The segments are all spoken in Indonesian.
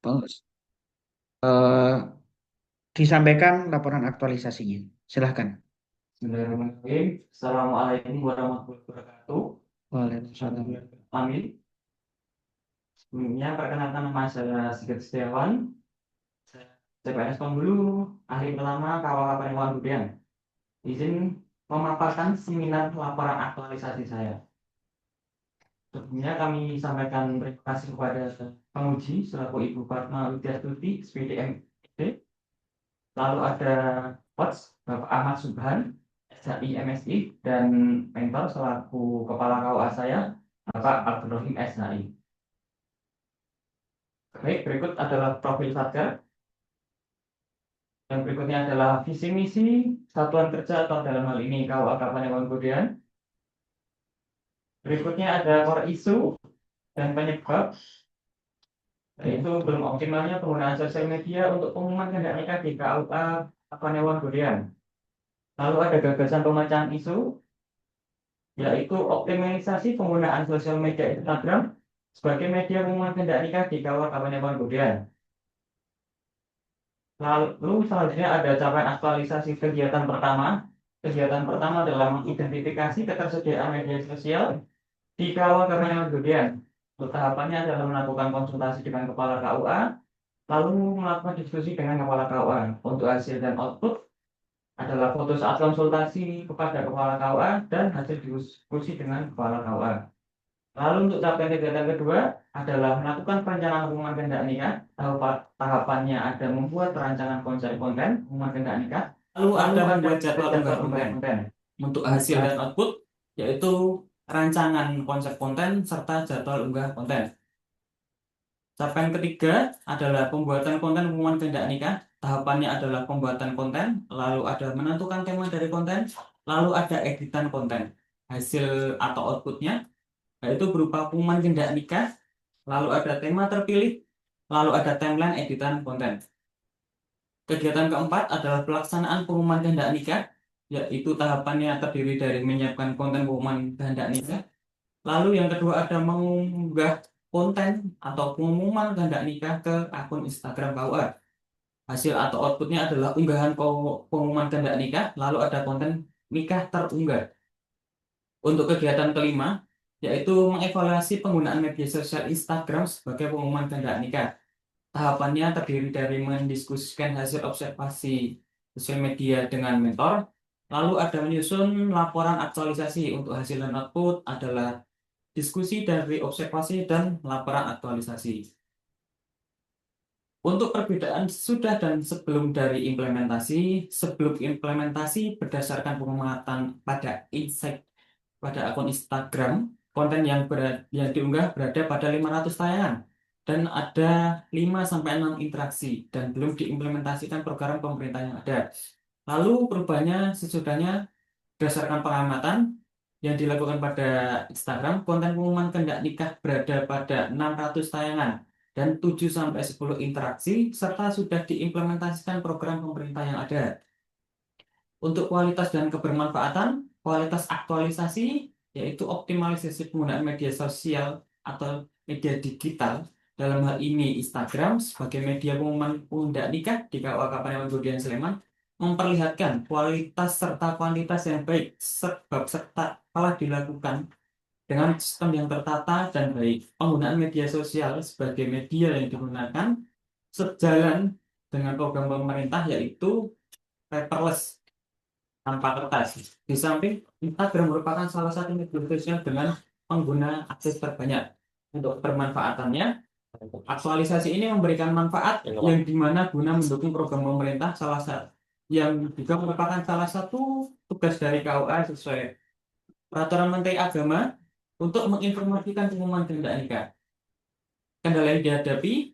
Bagus. Eh, Disampaikan laporan aktualisasinya. Silahkan. Bismillahirrahmanirrahim. Assalamualaikum warahmatullahi wabarakatuh. Waalaikumsalam. Amin. Sebelumnya perkenalkan nama saya Sigit Setiawan. Saya CPNS Pembulu, ahli pertama Kawal Kapanewon Budian. Izin memaparkan seminar laporan aktualisasi saya. Sebelumnya kami sampaikan terima kasih kepada penguji selaku Ibu Fatma Widyastudi, SPDMID. Lalu ada coach Bapak Ahmad Subhan, SHI MSI, dan mentor selaku kepala KUA saya, Bapak Abdul Rahim SHI. Baik, berikut adalah profil Satker. Yang berikutnya adalah visi misi satuan kerja atau dalam hal ini KUA Kapanewon Budian. Berikutnya ada core isu dan penyebab, yaitu belum optimalnya penggunaan sosial media untuk pengumuman kehendak nikah di KUA Kapanewon Budian. Lalu ada gagasan pemecahan isu, yaitu optimalisasi penggunaan sosial media Instagram sebagai media pengumuman kehendak nikah di KUA Kapanewon Budian. Lalu selanjutnya ada capaian aktualisasi kegiatan pertama. Kegiatan pertama adalah mengidentifikasi ketersediaan media sosial di KUA Kapanewon Budian. Untuk tahapannya adalah melakukan konsultasi dengan kepala KUA, lalu melakukan diskusi dengan kepala KUA. Untuk hasil dan output adalah foto saat konsultasi kepada kepala KUA dan hasil diskusi dengan kepala KUA. Lalu untuk capaian kegiatan kedua adalah melakukan perencanaan pengumuman kehendak nikah. Tahapannya ada membuat perancangan konsep konten pengumuman kehendak nikah. Lalu ada membuat jadwal unggah konten. Untuk hasil dan output yaitu rancangan konsep konten serta jadwal unggah konten. Capaian ketiga adalah pembuatan konten pengumuman kehendak nikah. Tahapannya adalah pembuatan konten, lalu ada menentukan tema dari konten, lalu ada editan konten. Hasil atau outputnya yaitu berupa pengumuman kehendak nikah, lalu ada tema terpilih, lalu ada timeline editan konten. Kegiatan keempat adalah pelaksanaan pengumuman kehendak nikah, yaitu tahapannya terdiri dari menyiapkan konten pengumuman kehendak nikah. Lalu yang kedua ada mengunggah konten atau pengumuman kehendak nikah ke akun Instagram KUA. Hasil atau outputnya adalah unggahan pengumuman kehendak nikah, lalu ada konten nikah terunggah. Untuk kegiatan kelima, yaitu mengevaluasi penggunaan media sosial Instagram sebagai pengumuman kehendak nikah. Tahapannya terdiri dari mendiskusikan hasil observasi sosial media dengan mentor, lalu ada menyusun laporan aktualisasi. Untuk hasil dan output adalah diskusi dari observasi dan laporan aktualisasi. Untuk perbedaan sudah dan sebelum dari implementasi, sebelum implementasi berdasarkan pengamatan pada insight pada akun Instagram, konten yang diunggah berada pada 500 tayangan dan ada 5 sampai 6 interaksi dan belum diimplementasikan program pemerintah yang ada. Lalu perubahannya sesudahnya berdasarkan pengamatan yang dilakukan pada Instagram, konten pengumuman kehendak nikah berada pada 600 tayangan dan 7 sampai 10 interaksi serta sudah diimplementasikan program pemerintah yang ada. Untuk kualitas dan kebermanfaatan, kualitas aktualisasi yaitu optimalisasi penggunaan media sosial atau media digital, dalam hal ini Instagram sebagai media pengumuman kehendak nikah di KUA Kapanewon Budian Sleman, memperlihatkan kualitas serta kuantitas yang baik sebab serta telah dilakukan dengan sistem yang tertata dan baik. Penggunaan media sosial sebagai media yang digunakan sejalan dengan program pemerintah yaitu paperless, tanpa kertas. Di samping, Instagram merupakan salah satu media sosial dengan pengguna akses terbanyak. Untuk bermanfaatannya, aktualisasi ini memberikan manfaat yang dimana guna mendukung program pemerintah salah satu yang juga merupakan salah satu tugas dari KUA sesuai peraturan Menteri Agama untuk menginformasikan pengumuman kehendak nikah. Kendala yang dihadapi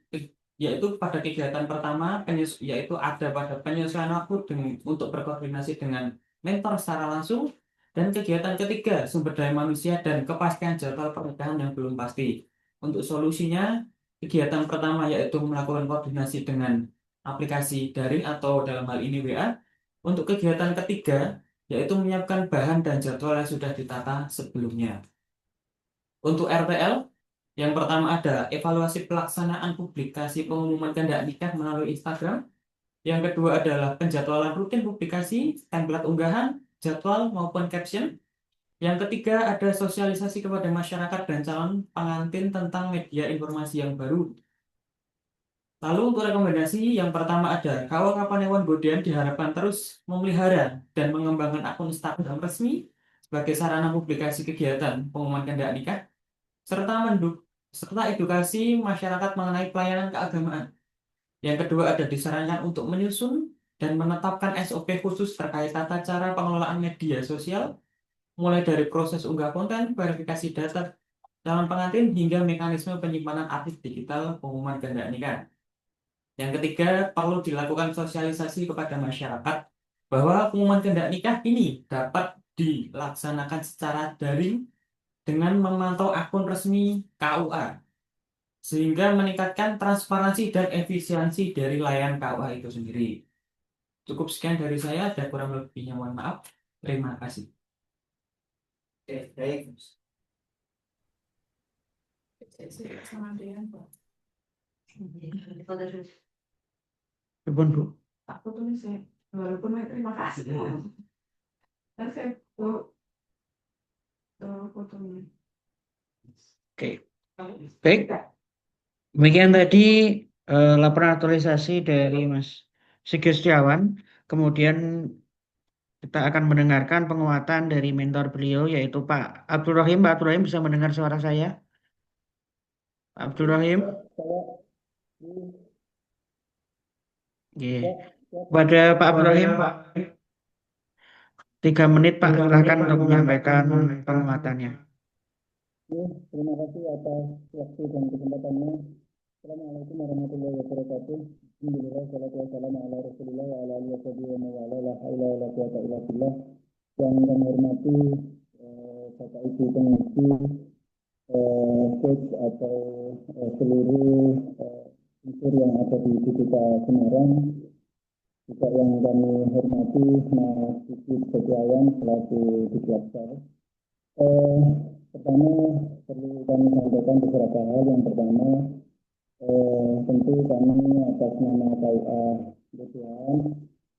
yaitu pada kegiatan pertama yaitu ada pada penyesuaian waktu untuk berkoordinasi dengan mentor secara langsung, dan kegiatan ketiga sumber daya manusia dan kepastian jadwal pernikahan yang belum pasti. Untuk solusinya, kegiatan pertama yaitu melakukan koordinasi dengan aplikasi daring atau dalam hal ini WA. Untuk kegiatan ketiga yaitu menyiapkan bahan dan jadwal yang sudah ditata sebelumnya. Untuk RTL Yang pertama ada evaluasi pelaksanaan publikasi pengumuman kehendak nikah melalui Instagram. Yang kedua adalah penjadwalan rutin publikasi, template unggahan, jadwal maupun caption. Yang ketiga ada sosialisasi kepada masyarakat dan calon pengantin tentang media informasi yang baru. Lalu untuk rekomendasi yang pertama ada Kawal Kapanewon Bodean diharapkan terus memelihara dan mengembangkan akun Instagram resmi sebagai sarana publikasi kegiatan pengumuman kehendak nikah serta serta edukasi masyarakat mengenai pelayanan keagamaan. Yang kedua ada disarankan untuk menyusun dan menetapkan SOP khusus terkait tata cara pengelolaan media sosial mulai dari proses unggah konten, verifikasi data calon pengantin hingga mekanisme penyimpanan arsip digital pengumuman kehendak nikah. Yang ketiga, perlu dilakukan sosialisasi kepada masyarakat bahwa pengumuman kehendak nikah ini dapat dilaksanakan secara daring dengan memantau akun resmi KUA, sehingga meningkatkan transparansi dan efisiensi dari layanan KUA itu sendiri. Cukup sekian dari saya, ada kurang lebihnya mohon maaf. Terima kasih. Oke, baik. Pripun, Bu? Aku tulis ya, walaupun terima kasih. Tapi saya fotonya. Oke, baik. Demikian tadi laporan aktualisasi dari Mas Sigit Setiawan. Kemudian kita akan mendengarkan penguatan dari mentor beliau yaitu Pak Abdul Rahim. Pak Abdul Rahim bisa mendengar suara saya? Pak Abdul Rahim. Oke. Pada Pak Abdul Rahim, Pak, 3 menit Pak, silakan untuk menyampaikan penguatannya. Terima kasih atas waktu dan kesempatannya. Assalamualaikum warahmatullahi wabarakatuh. Alhamdulillah, salatu wassalamu ala rasulillah wa ala alihi wa sahbihi wa man wala, la haula wa la quwata illa billah. Yang kami hormati Bapak Ibu pengisi, coach atau seluruh unsur yang ada di BPK Semarang. Juga yang kami hormati Mas Sigit Setiawan selaku Diklat. Pertama perlu kami sampaikan beberapa hal. Yang pertama, tentu kami atas nama KUA BPN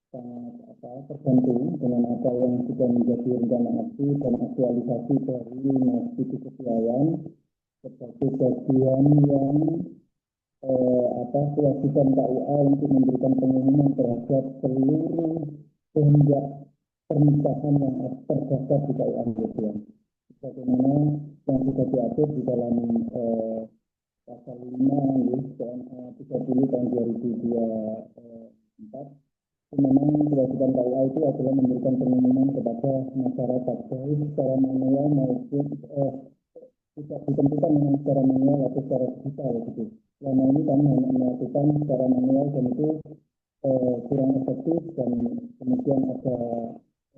sangat terbantu dengan apa yang sudah menjadi rencana aksi dan aktualisasi dari Mas Sigit Setiawan sebagai bagian yang kewajiban KUA untuk memberikan pengumuman terhadap seluruh kehendak pernikahan yang terdaftar di KUA BPN. Bagaimana yang sudah diatur di dalam pasal 5 PMA 30 tahun 2024, di mana kewajiban KUA itu adalah memberikan pengumuman kepada masyarakat baik secara manual maupun tidak ditentukan dengan secara manual atau secara digital gitu. Selama ini kami hanya melakukan secara manual dan itu kurang efektif dan kemudian ada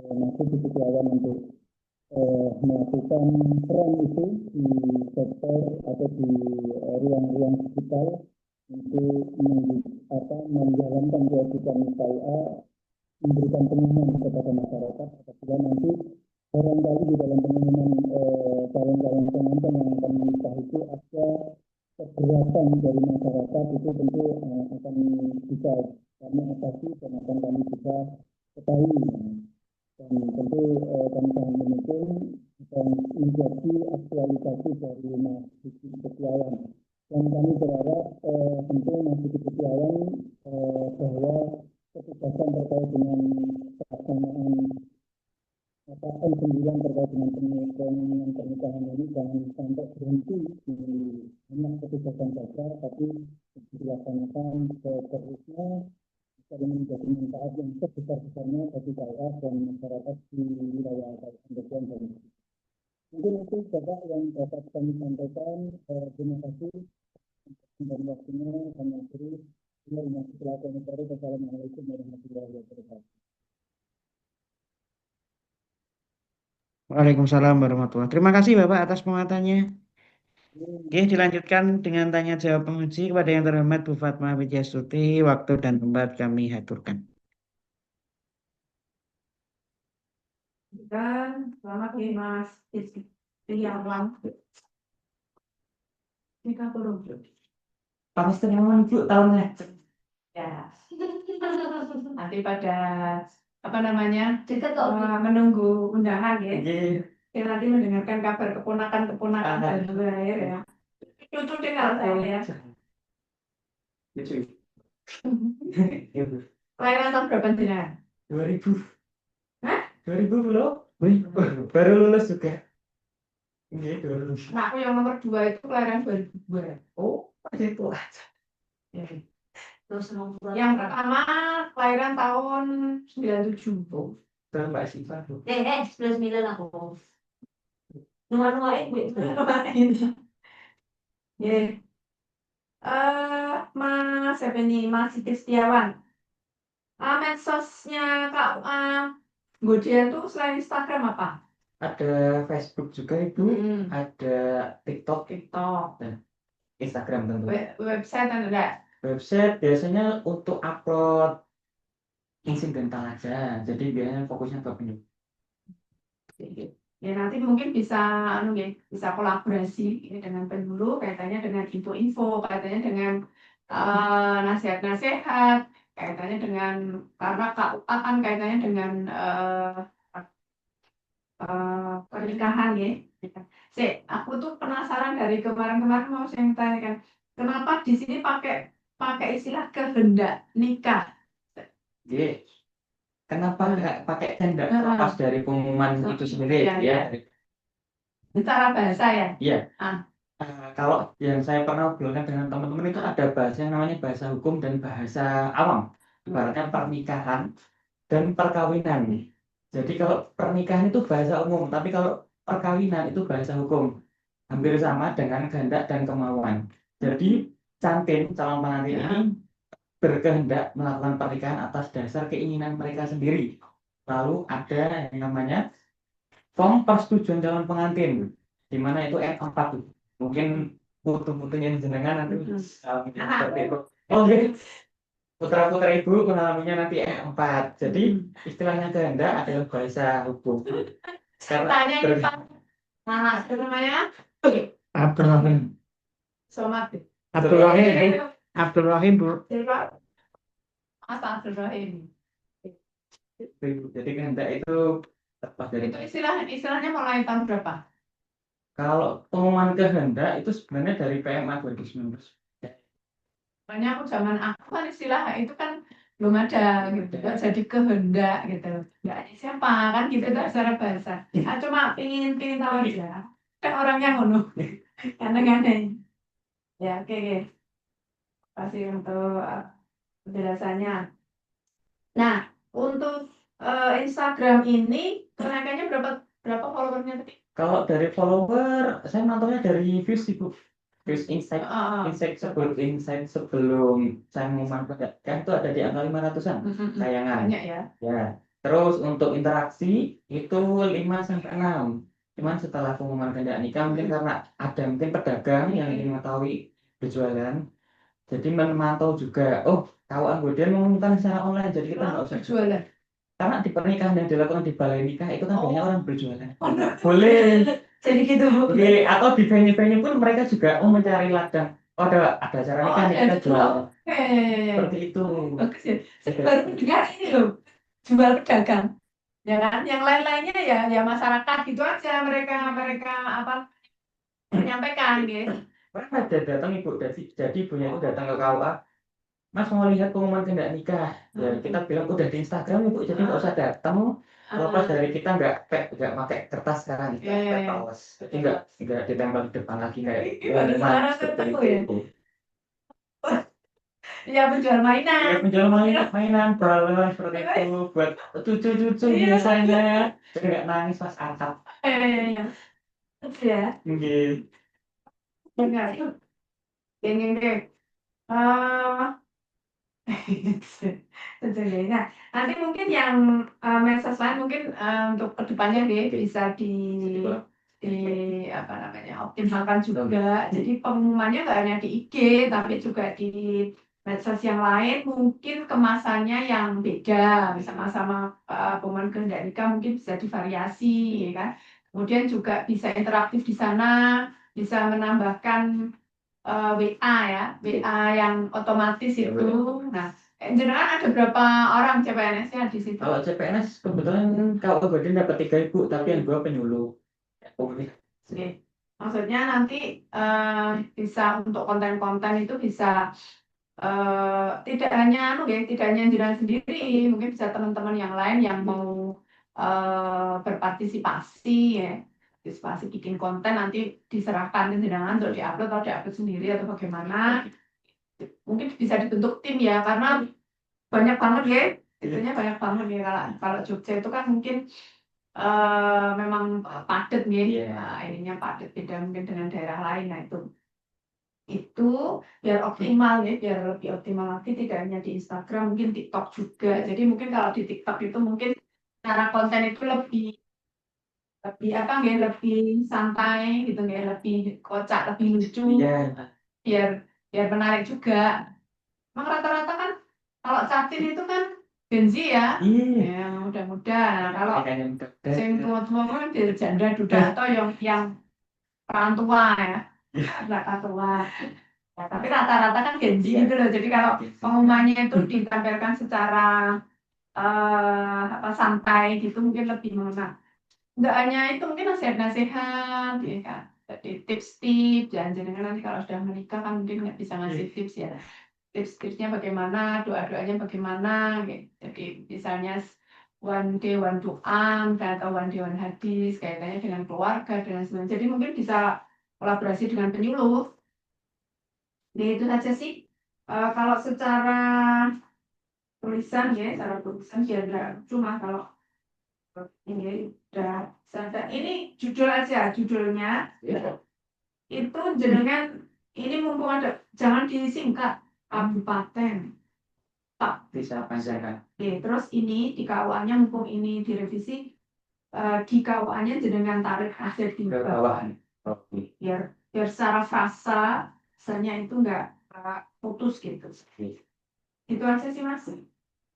masih diperlukan untuk melakukan peran itu di sektor atau di ruang-ruang digital untuk menjalankan kewajiban KUA memberikan pengumuman kepada masyarakat apabila nanti barangkali di dalam pengumuman calon-calon pengantin yang akan menikah itu ada keberatan dari masyarakat, itu tentu akan bisa kami atasi dan akan kami bisa ketahui. Dan tentu kami sangat mendukung dan menjadi aktualisasi dari Mas Sigit Setiawan. Dan kami berharap tentu Mas Sigit Setiawan bahwa keputusan terkait dengan pelaksanaan N9 terkait dengan pengumuman pernikahan ini jangan sampai berhenti di hanya keputusan saja, tapi dilaksanakan seterusnya bisa menjadi manfaat yang sebesar-besarnya bagi KUA dan masyarakat di wilayah Kabupaten dan mungkin itu Bapak yang dapat kami sampaikan. Terima kasih dan waktunya kami akhiri. Assalamualaikum warahmatullahi wabarakatuh. Waalaikumsalam warahmatullahi wabarakatuh. Terima kasih Bapak atas penguatannya. Oke, dilanjutkan dengan tanya jawab penguji kepada yang terhormat Bu Fatma Widyastuti. Waktu dan tempat kami aturkan. Dan selamat ya Mas Setiawan. 30. Pas teman Bu tahunnya. Ya. Nanti pada apa namanya menunggu undangan ya. Iya. Ya, nanti mendengarkan kabar keponakan-keponakan dan lahir ya. Cucu dengar saya ya. Gitu. Kelahiran tahun berapa jenengan? 2000. Hah? 2000 belum? Wih, baru lulus juga. Iya, baru lulus. Nah, aku yang nomor 2 itu kelahiran 2002. Oh, masih tua. Ya. Yang pertama kelahiran tahun 97. Oh, sama Mbak Siva tuh. 99 aku. Nuan-nuan itu. Ya. Mas siapa ini? Mas Siti Setiawan. Medsosnya Kak Godian tuh selain Instagram apa? Ada Facebook juga Ibu, ada TikTok, TikTok, dan Instagram tentu. website ada. Website biasanya untuk upload insidental aja, jadi biasanya fokusnya ke penyuluh. Ya nanti mungkin bisa bisa kolaborasi ini dengan penyuluh, kaitannya dengan info-info, kaitannya dengan nasihat-nasihat, kaitannya dengan karena KUA kan kaitannya dengan pernikahan ya. Aku tuh penasaran dari kemarin-kemarin mau saya tanyakan, kenapa di sini pakai pakai istilah kehendak nikah? Jadi, kenapa nggak pakai tenda lepas dari pengumuman itu sendiri Iya, ya? Secara bahasa ya. Iya. Ah. Kalau yang saya pernah obrolan dengan teman-teman itu ada bahasa yang namanya bahasa hukum dan bahasa awam. Ibaratnya pernikahan dan perkawinan. Jadi kalau pernikahan itu bahasa umum, tapi kalau perkawinan itu bahasa hukum. Hampir sama dengan kehendak dan kemauan. Jadi cantin calon pengantin ini berkehendak melakukan pernikahan atas dasar keinginan mereka sendiri. Lalu ada yang namanya form persetujuan calon pengantin, di mana itu N4 tuh. Mungkin putu-putunya jenengan nanti seperti itu. Oh, iya. Putra-putra ibu pengalamannya nanti N4. Jadi istilahnya kehendak adalah bahasa hukum. Tanya ini Pak. Nah, itu namanya Abdul Rahim. Somat. Abdul Rahim. Abdul Rahim, Bu. Jadi Pak, Astagfirullahaladzim. Jadi kehendak itu terlepas dari Itu istilahnya mulai tahun berapa? kalau pengumuman kehendak itu sebenarnya dari PMA 2019. Makanya aku kan istilah itu kan belum ada gitu, nggak jadi kehendak gitu, nggak ada siapa kan gitu itu secara bahasa. Cuma pingin tahu aja, kan orangnya ngono, kadang-kadang. Ya oke. Kasih untuk penjelasannya. Nah, untuk Instagram ini kenaikannya berapa followernya tadi? Kalau dari follower, saya nontonnya dari views sih Bu. Views insight, insight sebelum saya mengumumkan kan itu ada di angka 500-an tayangan. Banyak ya. Ya. Terus untuk interaksi itu 5 sampai 6. Cuman setelah pengumuman kehendak nikah mungkin karena ada mungkin pedagang yang ingin mengetahui berjualan, jadi memantau juga. Oh, tahu anggota mengumumkan secara online, jadi kita nggak usah Berjualan. karena di pernikahan yang dilakukan di balai nikah itu kan banyak orang berjualan. Benar. Boleh. Jadi gitu. Oke, atau di venue-venue pun mereka juga mencari ladang. Oh, ada acara nikah nih kita jual. Seperti itu. Bagus ya. Saya baru mendengar ini loh, jual pedagang. Ya kan, yang lain-lainnya ya masyarakat gitu aja mereka apa menyampaikan gitu. Pernah ada datang ibu, jadi ibunya itu datang ke KUA. Mas mau lihat pengumuman kehendak nikah. Ya kita bilang udah di Instagram ibu, jadi nggak usah datang. Lepas dari kita nggak pakai kertas sekarang, pakai kaos. Jadi nggak ditempel di depan lagi kayak pengumuman seperti itu. Ya menjual mainan. Ya, menjual mainan balon seperti itu buat cucu-cucu biasanya. Jadi nggak nangis pas angkat. Iya. Ya. Gitu. Enggak. Geng. Nah, nanti mungkin yang medsos lain mungkin untuk kedepannya bisa apa namanya optimalkan juga. Jadi pengumumannya nggak hanya di IG tapi juga di medsos yang lain mungkin kemasannya yang beda, sama-sama pengumuman kehendak nikah mungkin bisa divariasi, ya kan. Kemudian juga bisa interaktif di sana, bisa menambahkan WA ya, WA yang otomatis Ya, itu. Nah, jenengan ada berapa orang CPNS-nya di situ? Kalau CPNS kebetulan kalau kebetulan dapat 3.000, tapi yang 2 penyuluh. Oke. Oke. Maksudnya nanti bisa untuk konten-konten itu bisa tidak hanya tidak hanya jenengan sendiri, mungkin bisa teman-teman yang lain yang mau berpartisipasi ya. Partisipasi bikin konten nanti diserahkan ke jenengan untuk diupload atau diupload sendiri atau bagaimana. Mungkin bisa dibentuk tim ya karena banyak banget ya. Itunya banyak banget ya kalau Jogja itu kan mungkin memang padat nih, ininya padat beda mungkin dengan daerah lain. Nah itu biar optimal ya, biar lebih optimal lagi tidak hanya di Instagram, mungkin TikTok juga. Jadi mungkin kalau di TikTok itu mungkin cara konten itu lebih lebih apa nggak lebih santai gitu nggak lebih kocak, lebih lucu, Iya. biar biar menarik juga. Emang rata-rata kan kalau Catin itu kan Gen Z ya, Iya. yang muda-muda. Nah, kalau Yang yang tua-tua kan dari janda duda atau yang orang tua ya, anak tua. Ya, tapi rata-rata kan Gen Z gitu loh. Jadi kalau pengumumannya itu ditampilkan secara apa santai gitu mungkin lebih mengena. Nggak hanya itu mungkin nasihat-nasihat ya kan. Jadi tips-tips jangan nanti kalau sudah menikah kan mungkin nggak bisa ngasih tips ya. Tips-tipsnya bagaimana, doa-doanya bagaimana gitu. Jadi misalnya one day one doa atau one day one hadis kaitannya dengan keluarga dan sebagainya. Jadi mungkin bisa kolaborasi dengan penyuluh. Nah, itu saja sih. Kalau secara tulisan ya, secara tulisan biar nggak cuma kalau ini udah sadar. Ini judul aja, judulnya itu jenengan ini mumpung ada, jangan disingkat kabupaten. Tak. bisa panjangkan. Oke, terus ini di KUA-nya mumpung ini direvisi, di KUA-nya jenengan tarik hasil di Ke bawah. bawah. Oke. Biar secara frasanya itu nggak putus gitu. Itu aja sih Mas.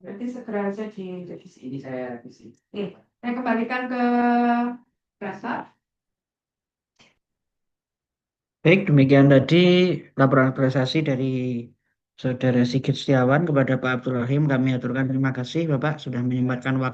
Berarti segera aja direvisi. Ini saya revisi. Oke, saya kembalikan ke dasar. Baik, demikian tadi laporan aktualisasi dari Saudara Sigit Setiawan kepada Pak Abdul Rahim. Kami aturkan terima kasih Bapak sudah menyempatkan waktu.